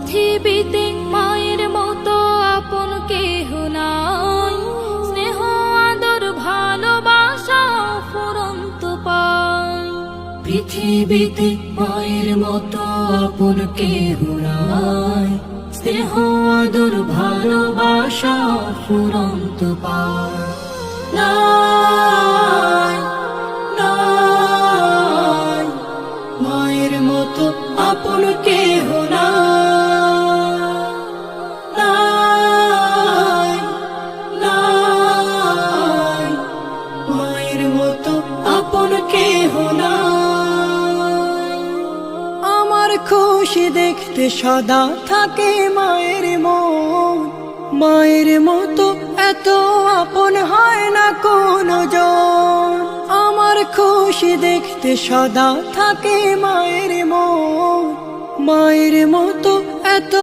পৃথিবীতে মায়ের মতো আপন কেহ নাই, স্নেহ আদর ভালোবাসা ফুরন্ত পায়। পৃথিবীতে মায়ের মতো আপন কেহ নাই, স্নেহ আদর ভালোবাসা ফুরন্ত পায়। নাই নাই মায়ের মতো আপন কেহ নাই, নাই মায়ের মতো আপন কেহ নাই। আমার খুশি দেখতে সদা থাকে মায়ের মন, মায়ের মতো এত আপন হয় না কোনো জন। আমার খুশি দেখতে সদা থাকে মায়ের মন, মায়ের মতো এত